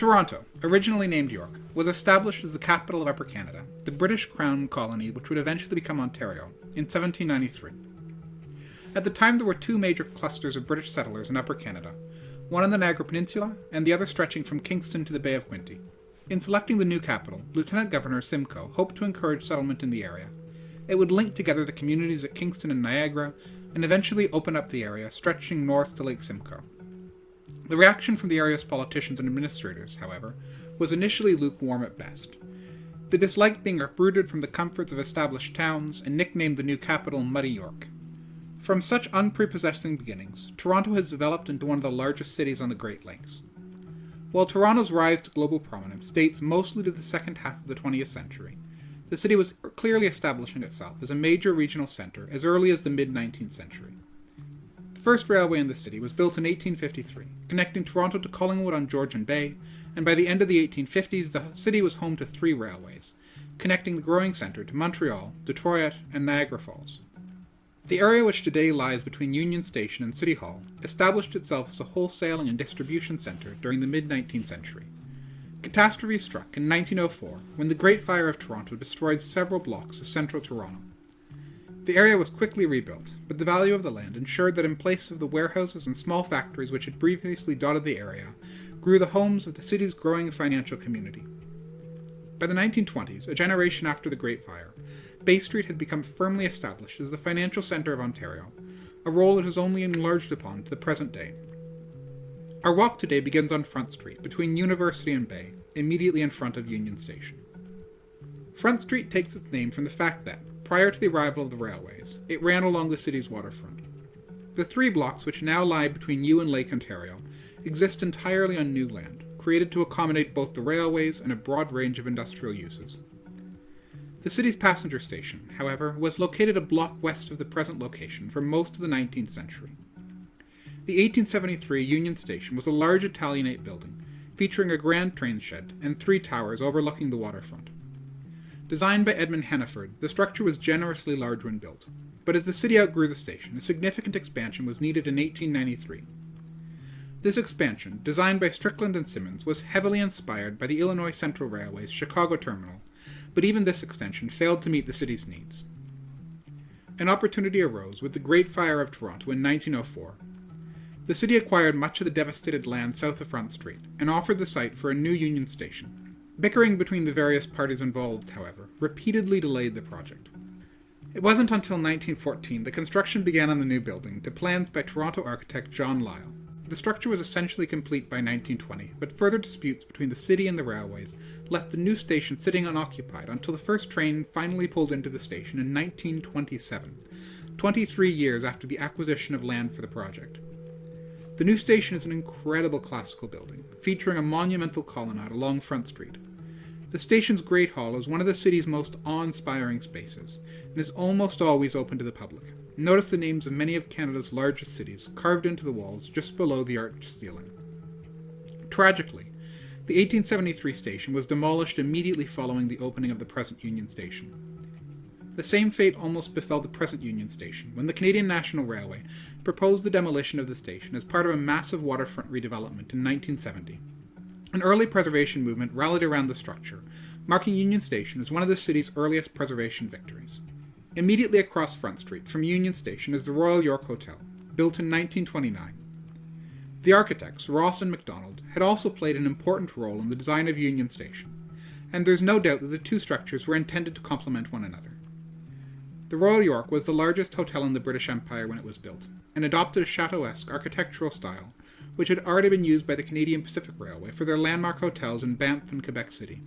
Toronto, originally named York, was established as the capital of Upper Canada, the British Crown colony which would eventually become Ontario, in 1793. At the time there were two major clusters of British settlers in Upper Canada, one on the Niagara Peninsula and the other stretching from Kingston to the Bay of Quinte. In selecting the new capital, Lieutenant Governor Simcoe hoped to encourage settlement in the area. It would link together the communities at Kingston and Niagara, and eventually open up the area stretching north to Lake Simcoe. The reaction from the area's politicians and administrators, however, was initially lukewarm at best. They disliked being uprooted from the comforts of established towns and nicknamed the new capital Muddy York. From such unprepossessing beginnings, Toronto has developed into one of the largest cities on the Great Lakes. While Toronto's rise to global prominence dates mostly to the second half of the 20th century, the city was clearly establishing itself as a major regional centre as early as the mid-19th century. The first railway in the city was built in 1853, connecting Toronto to Collingwood on Georgian Bay, and by the end of the 1850s the city was home to 3 railways, connecting the growing centre to Montreal, Detroit, and Niagara Falls. The area which today lies between Union Station and City Hall established itself as a wholesaling and distribution centre during the mid-19th century. Catastrophe struck in 1904 when the Great Fire of Toronto destroyed several blocks of central Toronto. The area was quickly rebuilt, but the value of the land ensured that in place of the warehouses and small factories which had previously dotted the area, grew the homes of the city's growing financial community. By the 1920s, a generation after the Great Fire, Bay Street had become firmly established as the financial centre of Ontario, a role it has only enlarged upon to the present day. Our walk today begins on Front Street, between University and Bay, immediately in front of Union Station. Front Street takes its name from the fact that, prior to the arrival of the railways, it ran along the city's waterfront. The 3 blocks which now lie between you and Lake Ontario exist entirely on new land, created to accommodate both the railways and a broad range of industrial uses. The city's passenger station, however, was located a block west of the present location for most of the 19th century. The 1873 Union Station was a large Italianate building, featuring a grand train shed and 3 towers overlooking the waterfront. Designed by Edmund Hannaford, the structure was generously large when built, but as the city outgrew the station, a significant expansion was needed in 1893. This expansion, designed by Strickland and Simmons, was heavily inspired by the Illinois Central Railway's Chicago terminal, but even this extension failed to meet the city's needs. An opportunity arose with the Great Fire of Toronto in 1904. The city acquired much of the devastated land south of Front Street and offered the site for a new Union Station. Bickering between the various parties involved, however, repeatedly delayed the project. It wasn't until 1914 that construction began on the new building to plans by Toronto architect John Lyle. The structure was essentially complete by 1920, but further disputes between the city and the railways left the new station sitting unoccupied until the first train finally pulled into the station in 1927, 23 years after the acquisition of land for the project. The new station is an incredible classical building, featuring a monumental colonnade along Front Street. The station's Great Hall is one of the city's most awe-inspiring spaces, and is almost always open to the public. Notice the names of many of Canada's largest cities carved into the walls just below the arched ceiling. Tragically, the 1873 station was demolished immediately following the opening of the present Union Station. The same fate almost befell the present Union Station when the Canadian National Railway proposed the demolition of the station as part of a massive waterfront redevelopment in 1970. An early preservation movement rallied around the structure, marking Union Station as one of the city's earliest preservation victories. Immediately across Front Street from Union Station is the Royal York Hotel, built in 1929. The architects, Ross and MacDonald, had also played an important role in the design of Union Station, and there's no doubt that the two structures were intended to complement one another. The Royal York was the largest hotel in the British Empire when it was built, and adopted a chateau-esque architectural style, which had already been used by the Canadian Pacific Railway for their landmark hotels in Banff and Quebec City.